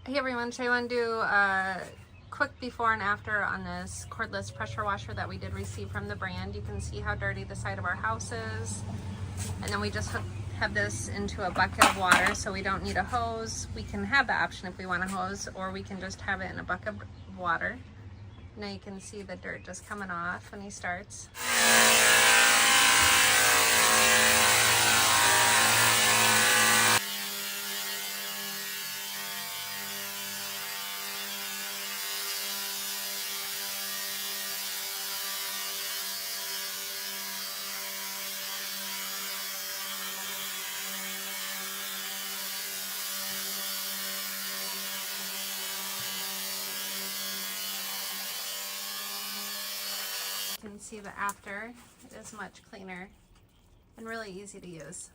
Hey everyone, today I want to do a quick before and after on this cordless pressure washer that we did receive from the brand. You can see how dirty the side of our house is. And then we just have this into a bucket of water, so we don't need a hose. We can have the option if we want a hose, or we can just have it in a bucket of water. Now you can see the dirt just coming off when he starts. You can see the after. It is much cleaner and really easy to use.